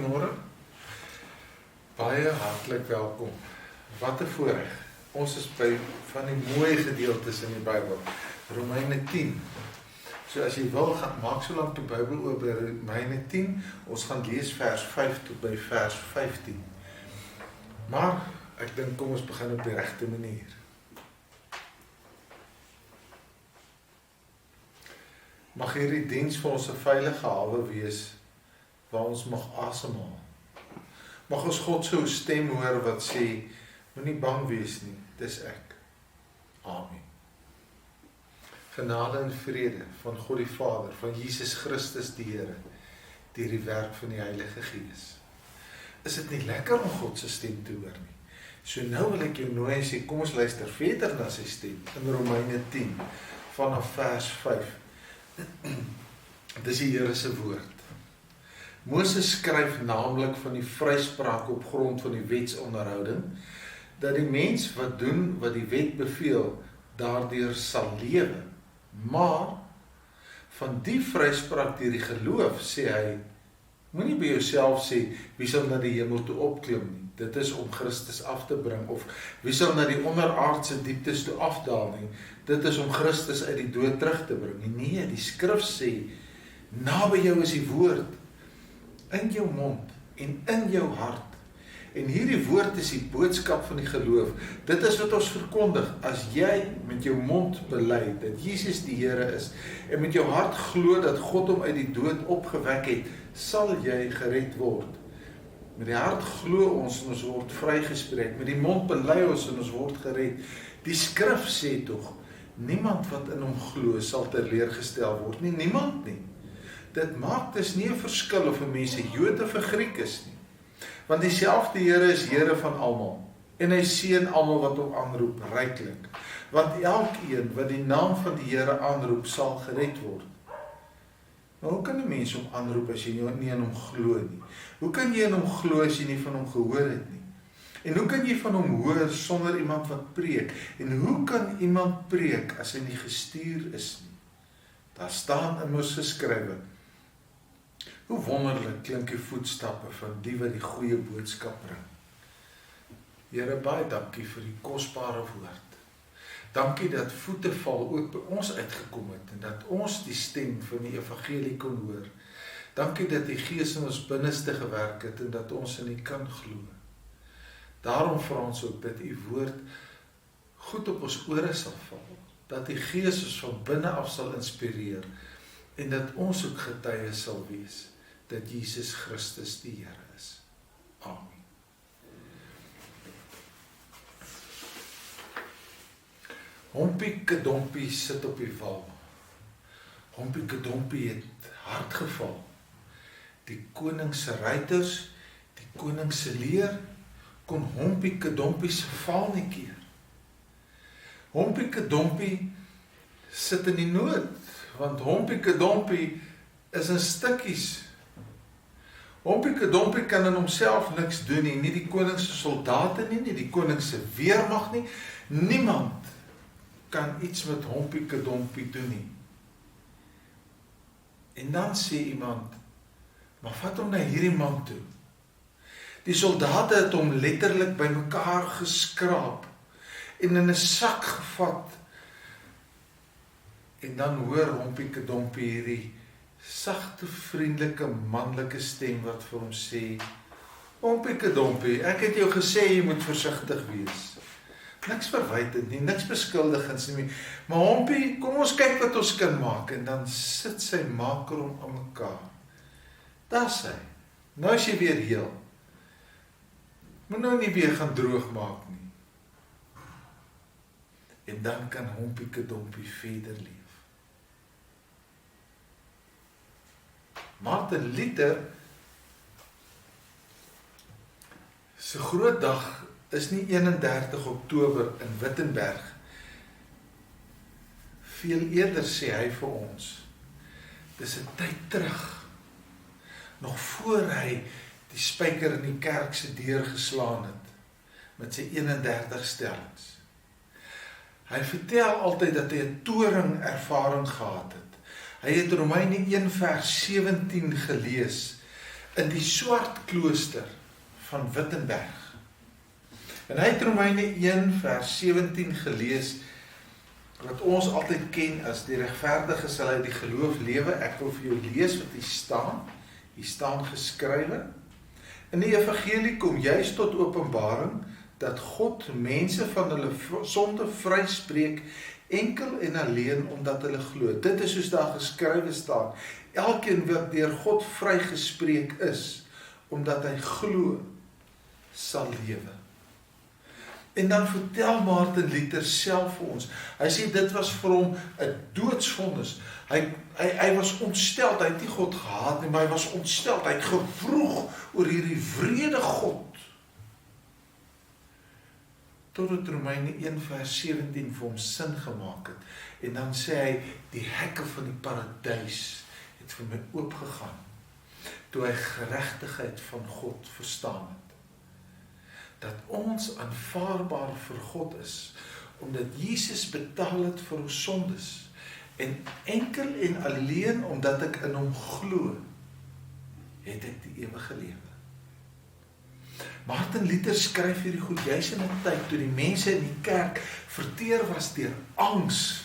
Goeiemôre. Baie hartlik welkom. Wat 'n voorreg. Ons is by van die mooi gedeeltes in die Bybel. Romeine 10. So as jy wil, maak so lank die Bybel oop by Romeine 10. Ons gaan lees vers 5 tot by vers 15. Maar ek dink kom ons begin op die regte manier. Mag hierdie diens vir ons 'n veilige hawe wees waar ons mag asemhaal. Mag ons God se stem hoor wat sê, moenie bang wees nie, dis ek. Amen. Genade en vrede van God die Vader, van Jesus Christus die Here, deur die werk van die Heilige Gees. Is dit nie lekker om God se stem te hoor nie? So nou wil ek jou nooi en sê, kom ons luister verder na sy stem, in Romeine 10, vanaf vers 5. Dis die Here se woord. Moses skryf naamlik van die vryspraak op grond van die wetsonderhouding, dat die mens wat doen wat die wet beveel, daardeur sal lewe. Maar van die vryspraak deur die geloof sê hy, moenie by jouself sê, wie sal na die hemel toe opklim nie, dit is om Christus af te bring, of wie sal na die onderaardse dieptes toe afdaal nie, dit is om Christus uit die dood terug te bring. Nee, die skrif sê, naby jou is die woord, in jou mond en in jou hart. En hierdie woord is die boodskap van die geloof. Dit is wat ons verkondig. As jy met jou mond bely dat Jesus die Here is en met jou hart glo dat God hom uit die dood opgewek het, sal jy gered word. Met die hart glo ons en ons word vrygespreek. Met die mond bely ons en ons word gered. Die skrif sê tog, niemand wat in hom glo sal teleurgestel word nie. Niemand nie. Dit maak dus nie 'n verskil of 'n mens 'n Jood of 'n Griek is nie. Want dieselfde Here is Here van almal. En hy seën almal wat hom aanroep ryklik. Want elkeen wat die naam van die Here aanroep, sal gered word. Maar hoe kan 'n mens hom aanroep as jy nie in hom glo nie? Hoe kan jy in hom glo as jy nie van hom gehoor het nie? En hoe kan jy van hom hoor sonder iemand wat preek? En hoe kan iemand preek as hy nie gestuur is nie? Daar staan immers geskrywe, hoe wonderlik klink die voetstappe van die wat die goeie boodskap bring. Here, baie dankie vir die kosbare woord. Dankie dat voete val ook by ons uitgekom het en dat ons die stem van die evangelie kon hoor. Dankie dat die Gees in ons binneste gewerk het en dat ons in U kan glo. Daarom vra ons ook dat U woord goed op ons ore sal val, dat die Gees ons van binne af sal inspireer en dat ons ook getuies sal wees dat Jesus Christus die Here is. Amen. Hompie Kedompie sit op die wal. Hompie Kedompie het hard geval. Die koning se ruiters, die koning se leer, kon Hompie Kedompie se val nie keer. Hompie Kedompie sit in die nood, want Hompie Kedompie is in stukkies. Hompie Kedompie kan in homself niks doen nie die koning se soldate nie die koning se weermag nie, niemand kan iets met Hompie Kedompie doen nie. En dan sê iemand, maar vat hom na hierdie man toe. Die soldate het hom letterlik bymekaar geskraap en in 'n sak gevat. En dan hoor Hompie Kedompie hierdie sagte, vriendelike, manlike stem wat vir hom sê, Hompie Kedompie, ek het jou gesê jy moet versigtig wees. Niks verwytend nie, niks beskuldigends nie, maar Hompie, kom ons kyk wat ons kan maak, en dan sit sy maker hom aan mekaar. Daar is hy, nou is jy weer heel. Moet nou nie weer gaan droog maak nie. En dan kan Hompie Kedompie verder leef. Martin Luther se groot dag is nie 31 Oktober in Wittenberg. Veel eerder sê hy vir ons, dis 'n tyd terug, nog voor hy die spyker in die kerk se deur geslaan het, met sy 31 stellings. Hy vertel altyd dat hy 'n toring ervaring gehad het. Hy het Romeine 1 vers 17 gelees in die swart klooster van Wittenberg. En hy het Romeine 1 vers 17 gelees, wat ons altyd ken as die regverdige sal uit die geloof lewe. Ek wil vir jou lees wat hier staan geskrywe. In die evangelie kom juist tot openbaring, dat God mense van hulle sonde vryspreek, enkel en alleen omdat hulle glo. Dit is soos daar geskrywe staan, elkeen wat deur God vrygespreek is, omdat hy glo, sal lewe. En dan vertel Martin Luther self vir ons, hy sê dit was vir hom 'n doodsvonnis. Hy was ontsteld, hy het nie God gehaat nie, maar hy was ontsteld, hy het gevroeg oor hierdie wrede God. Totdat Romeine 1 vers 17 vir hom sin gemaak het. En dan sê hy, die hekke van die paradys het vir my oopgegaan, toe hy geregtigheid van God verstaan het. Dat ons aanvaarbaar vir God is, omdat Jesus betaal het vir ons sondes, en enkel en alleen omdat ek in hom glo, het ek die ewige lewe. Martin Luther skryf hierdie goed juis in 'n tyd toe die mense in die kerk verteer was deur angs,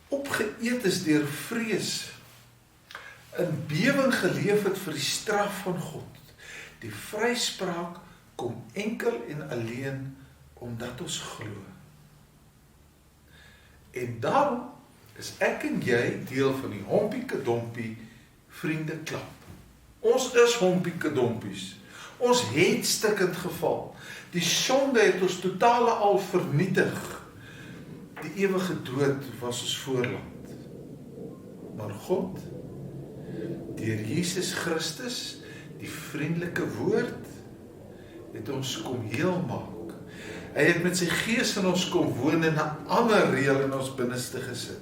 opgeëet is deur vrees, in bewing geleef het vir die straf van God. Die vryspraak kom enkel en alleen omdat ons glo. En daarom is ek en jy deel van die Hompie-Kedompie vriendeklap. Ons is Hompie-Kedompies. Ons het stikkend geval. Die sonde het ons totale al vernietig. Die ewige dood was ons voorland. Maar God, deur Jesus Christus, die vriendelike woord, het ons kom heel maak. Hy het met sy gees in ons kom woon en 'n ander reël in ons binneste gesit.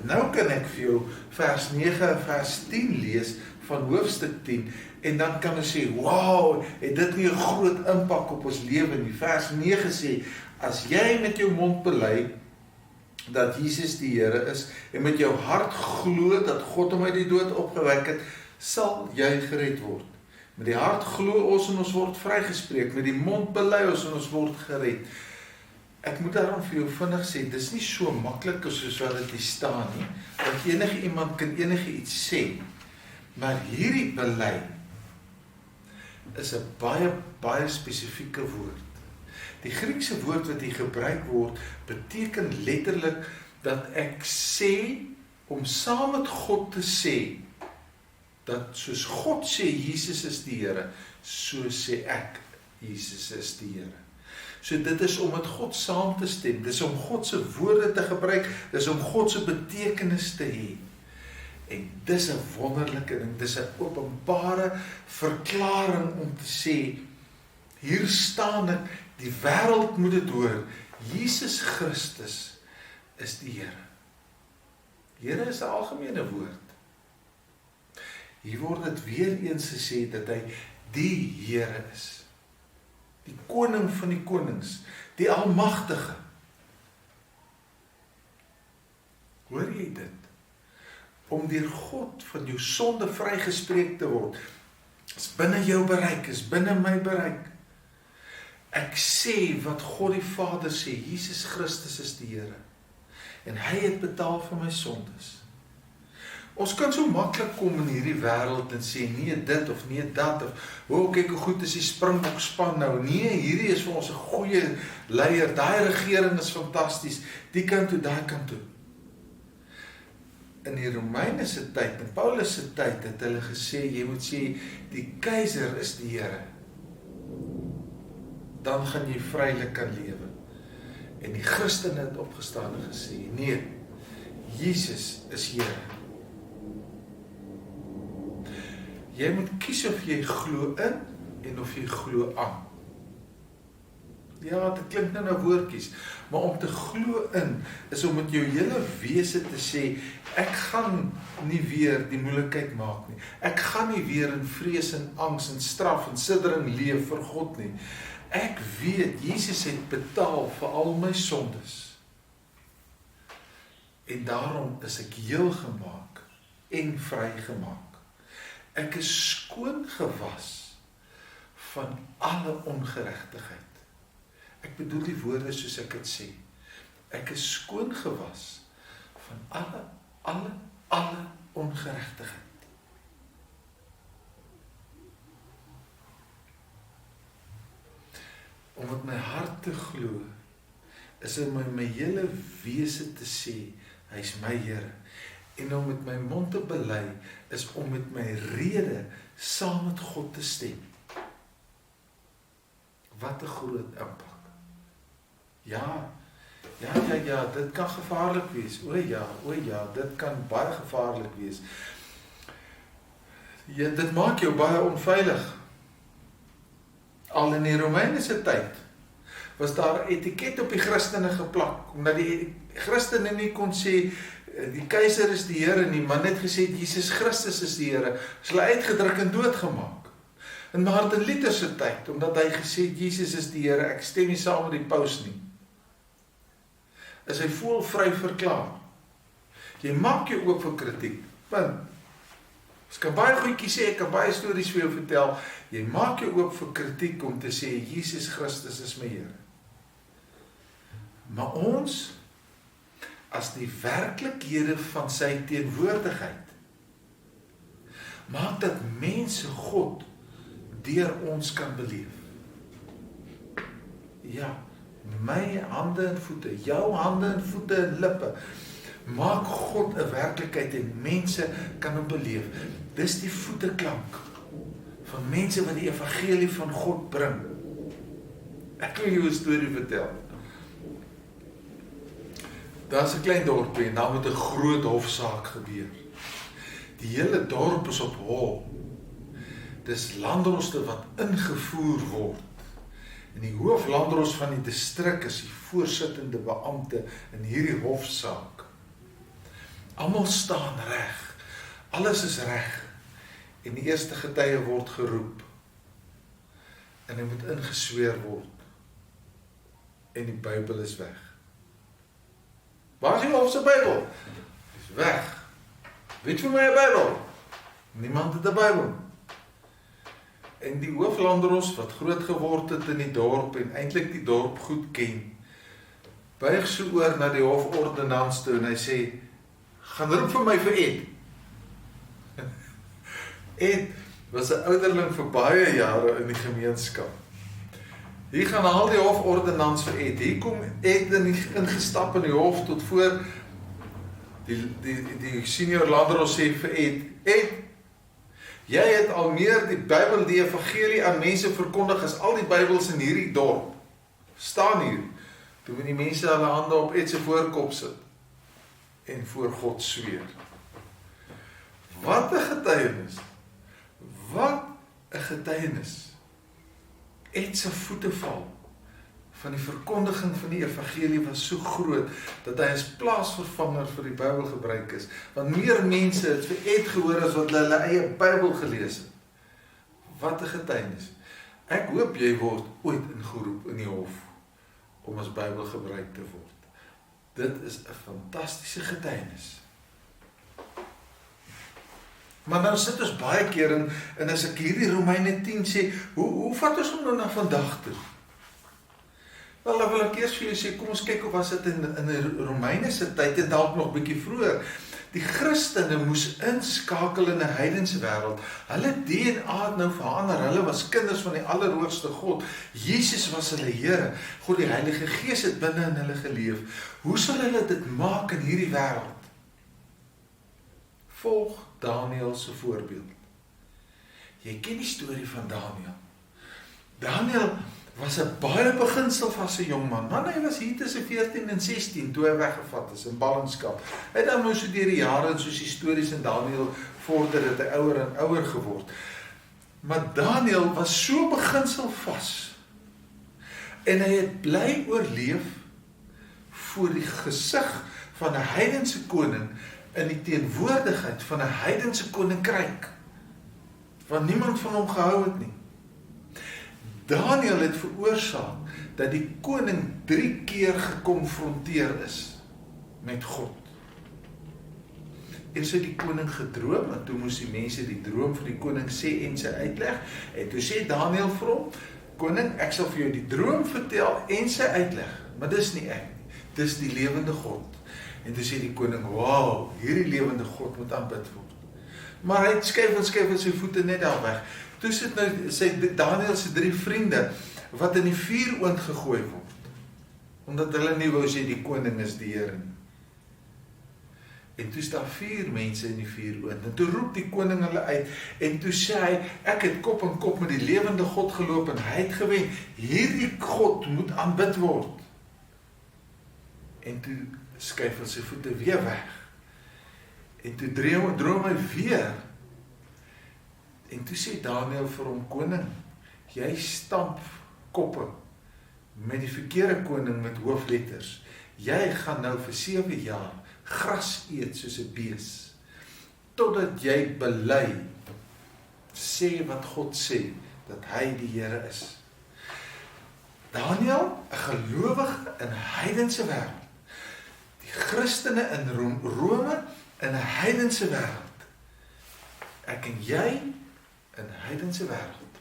Nou kan ek vir jou vers 9 en vers 10 lees van hoofstuk 10 en dan kan ons sê, wow, het dit nie 'n groot impak op ons lewe nie. Vers 9 sê, as jy met jou mond bely dat Jesus die Here is en met jou hart glo dat God hom uit die dood opgewek het, sal jy gered word. Met die hart glo ons en ons word vrygespreek, met die mond bely ons en ons word gered. Ek moet daarom vir jou vinnig sê, dis nie so maklik soos wat dit hier staan nie, want enige iemand kan enige iets sê, maar hierdie bely is 'n baie spesifieke woord. Die Griekse woord wat hier gebruik word, beteken letterlik dat ek sê, om saam met God te sê, dat soos God sê, Jesus is die Here, so sê ek, Jesus is die Here. So dit is om met God saam te stem, dit is om God se woorde te gebruik, dit is om God se betekenis te hê. En dis 'n wonderlike ding, dis 'n openbare verklaring om te sê, hier staan ek, die wêreld moet dit hoor, Jesus Christus is die Here. Here is 'n algemene woord. Hier word dit weer eens gesê dat hy die Here is. Die koning van die konings, die almagtige. Hoor jy dit? Om deur God van jou sonde vrygespreek te word, is binne jou bereik, is binne my bereik. Ek sê wat God die Vader sê, Jesus Christus is die Here. En hy het betaal vir my sondes. Ons kan so maklik kom in hierdie wêreld en sê, nee dit of nee dat, of kyk hoe goed is die Springbok span nou, nee, hierdie is vir ons 'n goeie leier, daai regering is fantasties, die kant toe, daai kant toe. In die Romeine se tyd, in Paulus se tyd, het hulle gesê, jy moet sê, die keiser is die Here. Dan gaan jy vrylik kan lewe. En die Christene het opgestaan en gesê, nee, Jesus is Here. Jy moet kies of jy glo in en of jy glo aan. Ja, dit klink nou na woordjies, maar om te glo in is om met jou hele wese te sê, ek gaan nie weer die moeilikheid maak nie. Ek gaan nie weer in vrees en angs en straf en siddering leef vir God nie. Ek weet, Jesus het betaal vir al my sondes. En daarom is ek heel gemaak en vrygemaak. Ek is skoon gewas van alle ongeregtigheid. Ek bedoel die woorde soos ek het sê. Ek is skoon gewas van alle ongeregtigheid. Om met my hart te glo, is om my hele wese te sê, hy is my Here. En om met my mond te bely, is om met my rede saam met God te stem. Wat 'n groot impak. Ja, dit kan gevaarlik wees. O ja, dit kan baie gevaarlik wees. Ja, dit maak jou baie onveilig. Al in die Romeinse tyd was daar etiket op die Christene geplak, omdat die Christene nie kon sê, die keiser is die Here nie, maar net gesê, Jesus Christus is die Here, is hulle uitgedruk en doodgemaak. In Martin Luther se tyd, omdat hy gesê, Jesus is die Here, ek stem nie saam met die paus nie, is hy voelvry verklaar. Jy maak jou oop vir kritiek, punt. Ek kan baie goedjies sê, ek kan baie stories vir jou vertel, jy maak jou oop vir kritiek om te sê, Jesus Christus is my Here. Maar ons, as die werklikhede van sy teenwoordigheid, maak dat mense God deur ons kan beleef. Ja, my hande en voete, jou hande en voete en lippe, maak God 'n werklikheid en mense kan hom beleef. Dis die voeteklank van mense wat die evangelie van God bring. Ek wil jou 'n storie vertel. Daar's 'n klein dorpie en daar moet 'n groot hofsaak gebeur. Die hele dorp is op hol. Dis landroste wat ingevoer word. En die hooflandros van die distrik is die voorsittende beampte in hierdie hofsaak. Almal staan reg. Alles is reg. En die eerste getuie word geroep. En hy moet ingesweer word. En die Bybel is weg. Waar is die hofse Bybel? Is weg. Weet vir my 'n Bybel? Niemand het 'n Bybel. En die hooflandros wat groot geword het in die dorp en eintlik die dorp goed ken, buig so oor na die hofordonnans toe en hy sê, gaan roep vir my vir Ed. Ed was 'n ouderling vir baie jare in die gemeenskap. Hier gaan al die hofordonnans vir Ed. Hier kom Ed ingestap in die hof tot voor die senior landros sê vir Ed, Ed, jy het al meer die Bybel, die evangelie aan mense verkondig as al die Bybels in hierdie dorp. Staan hier, toe die mense hulle hande op Ed se voorkop sit en voor God sweer. Wat 'n getuienis. Wat 'n getuienis. Ed se voete val van die verkondiging van die evangelie was so groot, dat hy as plaasvervanger vir die Bybel gebruik is, want meer mense het vir Ed gehoor as wat hulle eie Bybel gelees het. Wat 'n getuienis. Ek hoop jy word ooit ingeroep in die hof, om as Bybel gebruik te word. Dit is 'n fantastiese getuienis. Maar nou sit ons baie keer en as ek hierdie Romeine 10 sê, hoe vat ons hom nou na vandag toe? Wel, dan wil ek eers vir julle sê, kom ons kyk hoe was dit in die Romeine se tyd en dalk nog bietjie vroeër. Die Christene moes inskakel in 'n heidense wêreld. Hulle DNA het nou verander. Hulle was kinders van die Allerhoogste God. Jesus was hulle Here. God die Heilige Gees het binne in hulle geleef. Hoe sal hulle dit maak in hierdie wêreld? Volg Daniël se voorbeeld. Jy ken die storie van Daniël. Daniël was 'n baie beginselvasse jong man. Man, hy was hier tussen 14 en 16 toe hy weggevat is in ballingskap. Hy het dan nou so deur die jare en soos die stories in Daniël vorder het hy ouer en ouer geword. Maar Daniël was so beginselvas en hy het bly oorleef voor die gesig van 'n heidense koning in die teenwoordigheid van 'n heidense koninkryk, want niemand van hom gehou het nie. Daniël het veroorsaak dat die koning 3 keer gekonfronteer is met God. Eers het die koning gedroom, en toe moes die mense die droom van die koning sê en sy uitleg. En toe sê Daniël vir hom, koning, ek sal vir jou die droom vertel en sy uitleg, maar dis nie ek nie, dis die lewende God. En toe sê die koning, wow, hierdie lewende God moet aanbid word. Maar hy skuif sy voete net daar weg. Toe sit nou Daniël se 3 vriende, wat in die vuuroond gegooi word, omdat hulle nie wou sê die koning is die Here nie. En toe staan 4 mense in die vuuroond, en toe roep die koning hulle uit, en toe sê hy, ek het kop aan kop met die lewende God geloop, en hy het gewen, hierdie God moet aanbid word. En toe skuif hy sy voete weer weg, en toe droom hy weer, en toe sê Daniël vir hom, koning, jy stamp koppe, met die verkeerde koning met hoofletters, jy gaan nou vir 7 jaar, gras eet soos 'n bees, totdat jy bely, sê wat God sê, dat hy die Here is. Daniël, 'n gelowige in 'n heidense wêreld, die Christene in Rome in 'n heidense wêreld, ek en jy in 'n heidense wêreld,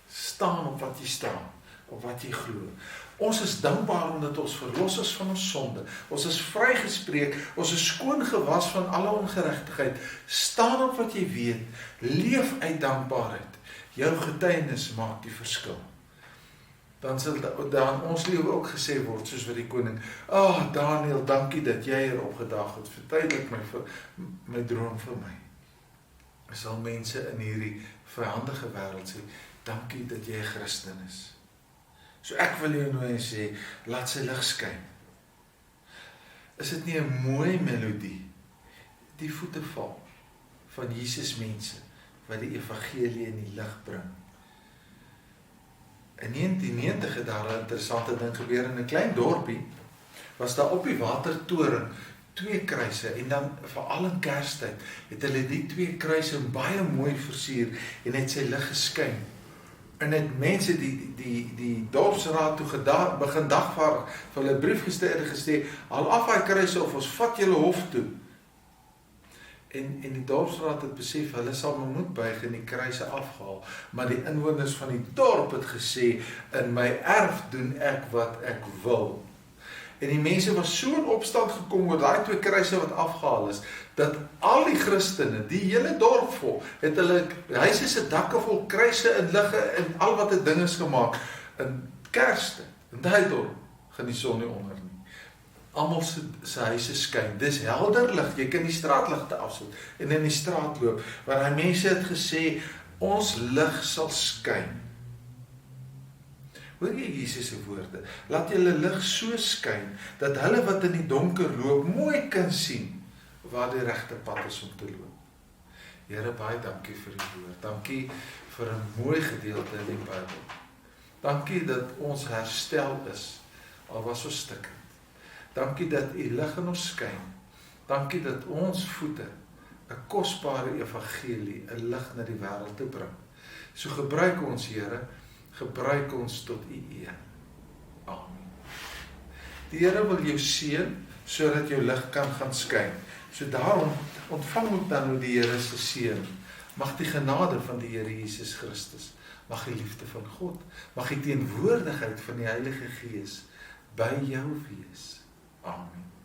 staan op wat jy staan, op wat jy glo. Ons is dankbaar omdat ons verlos is van ons sonde. Ons is vrygespreek, ons is skoon gewas van alle ongeregtigheid. Staan op wat jy weet, leef uit dankbaarheid. Jou getuienis maak die verskil. Dan sal daar in ons lewe ook gesê word, soos wat die koning, Daniël, dankie dat jy hier opgedaag het, verduidelik my droom vir my. Sal mense in hierdie vyandige wêreld sê, dankie dat jy 'n Christen is. So ek wil jou nou sê, laat sy lig skyn. Is dit nie 'n mooi melodie, die voete val van Jesus mense, wat die evangelie in die lig bring? In 1990 het daar 'n interessante ding gebeur in 'n klein dorpie, was daar op die watertoring 2 kruise, en dan veral in Kerstyd, het hulle die 2 kruise baie mooi versier, en het sy lig geskyn. En het mense die dorpsraad toe begin dagvaard, vir hulle brief gesê, haal af daai kruise of ons vat julle hof toe. En die dorpsraad het besef, hulle sal moet buig en die kruise afhaal, maar die inwoners van die dorp het gesê, in my erf doen ek wat ek wil. En die mense was so in opstand gekom oor daai 2 kruise wat afgehaal is, dat al die Christene, die hele dorp vol, het hulle huise se dakke vol kruise en ligge en al wat het dinges gemaak. In Kerste, in daai dorp, gaan die son nie onder nie. Almal se huise skyn. Dis helder lig. Jy kan die straatligte afsit en in die straat loop, waar hy mense het gesê, ons lig sal skyn. Hoor jy Jesus se woorde? Laat julle lig so skyn, dat hulle wat in die donker loop, mooi kan sien, waar die regte pad is om te loop. Here, baie dankie vir die woord. Dankie vir 'n mooi gedeelte in die Bybel. Dankie dat ons herstel is, al was ons stikkend. Dankie dat u lig in ons skyn. Dankie dat ons voete 'n kosbare evangelie, 'n lig na die wêreld te bring. So gebruik ons, Here, gebruik ons tot u eer. Amen. Die Here wil jou seën, sodat jou lig kan gaan skyn. So daarom ontvang ook dan nou die Here se seën. Mag die genade van die Here Jesus Christus, mag die liefde van God, mag die teenwoordigheid van die Heilige Gees by jou wees. Amen.